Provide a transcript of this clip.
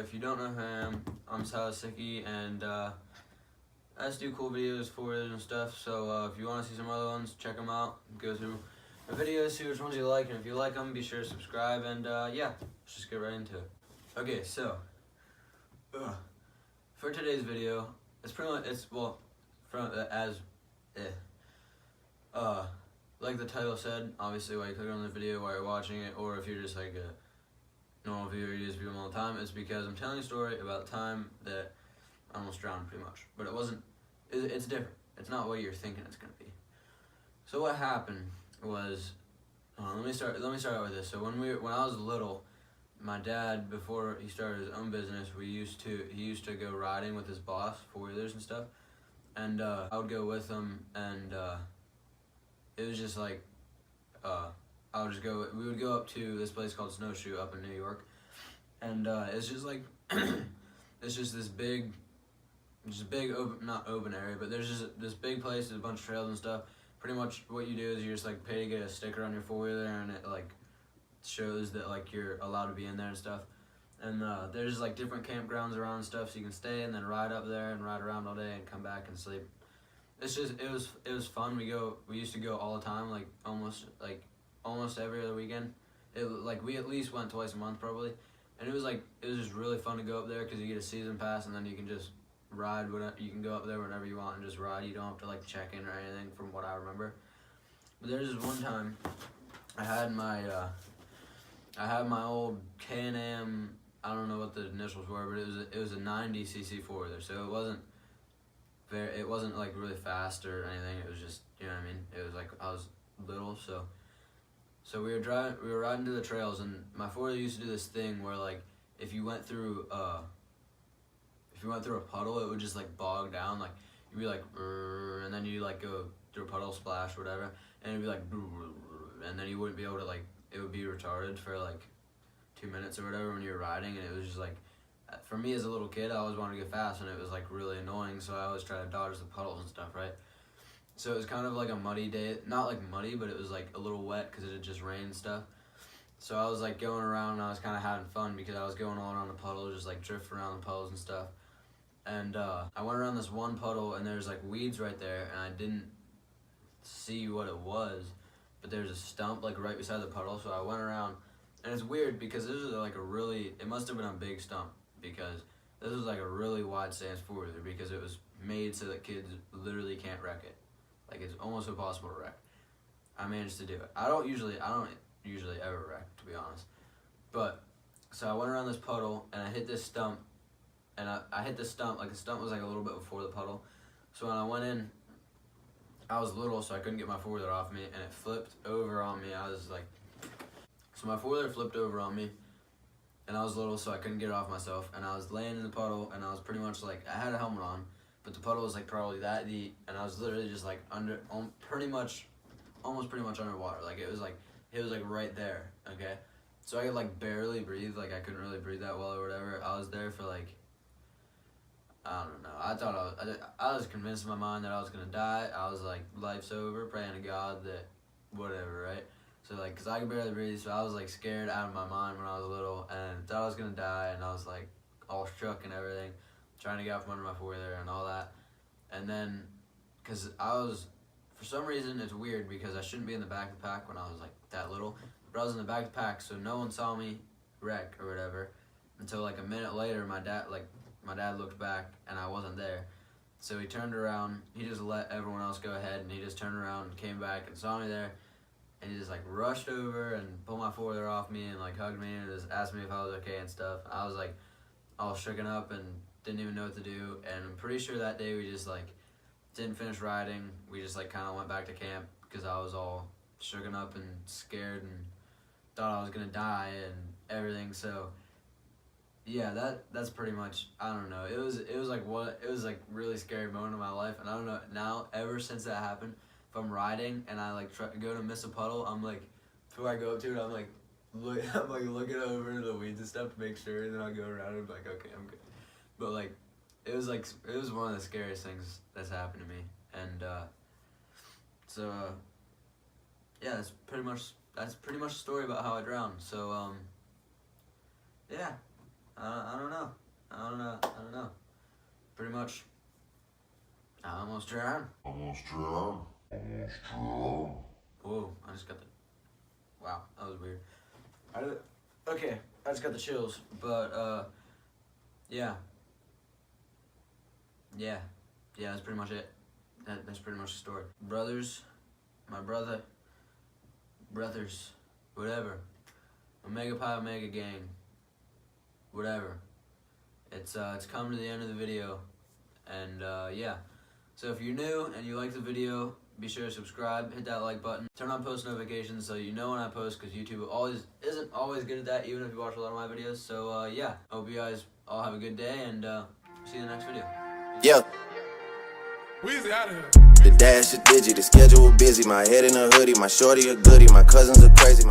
if you don't know who I am, I'm Salasiki, and I just do cool videos for it and stuff. So if you want to see some other ones, check them out. Go through the videos, see which ones you like, and if you like them, be sure to subscribe. And yeah, let's just get right into it. Okay, so for today's video, it's pretty much like the title said, obviously why you click on the video, why you're watching it, or if you're just like a normal viewer, you just view them all the time, it's because I'm telling a story about the time that I almost drowned pretty much. But it wasn't, it's different. It's not what you're thinking it's going to be. So what happened was, let me start out with this. So when I was little, my dad, before he started his own business, he used to go riding with his boss, 4-wheelers and stuff. And I would go with him, and it was just like, we would go up to this place called Snowshoe up in New York, and it's just like, it's just this big open, not open area, but there's just this big place, there's a bunch of trails and stuff. Pretty much what you do is you just like pay to get a sticker on your 4-wheeler, and it like shows that like you're allowed to be in there and stuff. And there's like different campgrounds around and stuff, so you can stay and then ride up there and ride around all day and come back and sleep. It's just, it was fun. We used to go all the time, like almost every other weekend. We at least went twice a month probably, and it was just really fun to go up there because you get a season pass, and then you can just ride whatever, you can go up there whenever you want and just ride. You don't have to like check in or anything, from what I remember. But there's this one time I had my old Can-Am, I don't know what the initials were, but it was a 90cc 4-wheeler, so it wasn't like really fast or anything. It was just, you know what I mean? It was like, I was little, so we were riding to the trails, and my 4-wheeler used to do this thing where like if you went through a puddle, it would just like bog down, like you'd be like, and then you like go through a puddle, splash, whatever, and it'd be like, and then you wouldn't be able to like, it would be retarded for like 2 minutes or whatever when you were riding, and it was just like, for me as a little kid, I always wanted to get fast, and it was like really annoying, so I always try to dodge the puddles and stuff, right? So it was kind of like a muddy day, not like muddy, but it was like a little wet because it had just rained and stuff. So I was like going around, and I was kind of having fun because I was going all around the puddle, just like drifting around the puddles and stuff. And I went around this one puddle, and there's like weeds right there, and I didn't see what it was, but there's a stump like right beside the puddle, so I went around. And it's weird because this was like it must have been a big stump, because this was like a really wide stance 4-wheeler, because it was made so that kids literally can't wreck it. Like, it's almost impossible to wreck. I managed to do it. I don't usually ever wreck, to be honest. But, so I went around this puddle, and I hit this stump, and I hit the stump, like the stump was like a little bit before the puddle. So when I went in, I was little, so I couldn't get my 4-wheeler off me, and it flipped over on me. So my 4-wheeler flipped over on me, and I was little, so I couldn't get it off myself, and I was laying in the puddle, and I was pretty much like, I had a helmet on, but the puddle was like probably that deep, and I was literally just like almost pretty much underwater. Like it was like right there, okay? So I could like barely breathe, like I couldn't really breathe that well or whatever. I was there for like, I don't know, I was convinced in my mind that I was gonna die. I was like, life's over, praying to God that whatever, right? So like, cause I could barely breathe, so I was like scared out of my mind when I was little, and thought I was gonna die, and I was like all shook and everything, trying to get out from under my 4-wheeler and all that. And then, cause for some reason it's weird because I shouldn't be in the back of the pack when I was like that little, but I was in the back of the pack, so no one saw me wreck or whatever, until like a minute later my dad looked back and I wasn't there. So he turned around, he just let everyone else go ahead, and he just turned around and came back and saw me there. And he just like rushed over and pulled my 4-wheeler off me and like hugged me and just asked me if I was okay and stuff. I was like all shooken up and didn't even know what to do. And I'm pretty sure that day we just like didn't finish riding. We just like kind of went back to camp because I was all shooken up and scared and thought I was gonna die and everything. So yeah, that's pretty much, I don't know. It was like really scary moment of my life, and I don't know, now ever since that happened, if I'm riding and I like go to miss a puddle, I'm like, before I go up to it, I'm like looking over the weeds and stuff to make sure, and then I go around and be like, okay, I'm good. But like, it was one of the scariest things that's happened to me, and yeah, that's pretty much the story about how I drowned. So yeah, I don't know. I don't know. Pretty much. I almost drowned. Whoa, I just got the... Wow, that was weird. Okay, I just got the chills, but, yeah. Yeah, that's pretty much it. That's pretty much the story. Brothers, my brothers, whatever. Omega Pi Omega Gang, whatever. It's coming to the end of the video, and yeah. So if you're new and you like the video, be sure to subscribe, hit that like button, turn on post notifications so you know when I post, because YouTube isn't always good at that, even if you watch a lot of my videos. So yeah, I hope you guys all have a good day, and see you in the next video. Yeah. Weezy out of here. The dash is digi, the schedule busy. My head in a hoodie, my shorty a goodie, my cousins are crazy.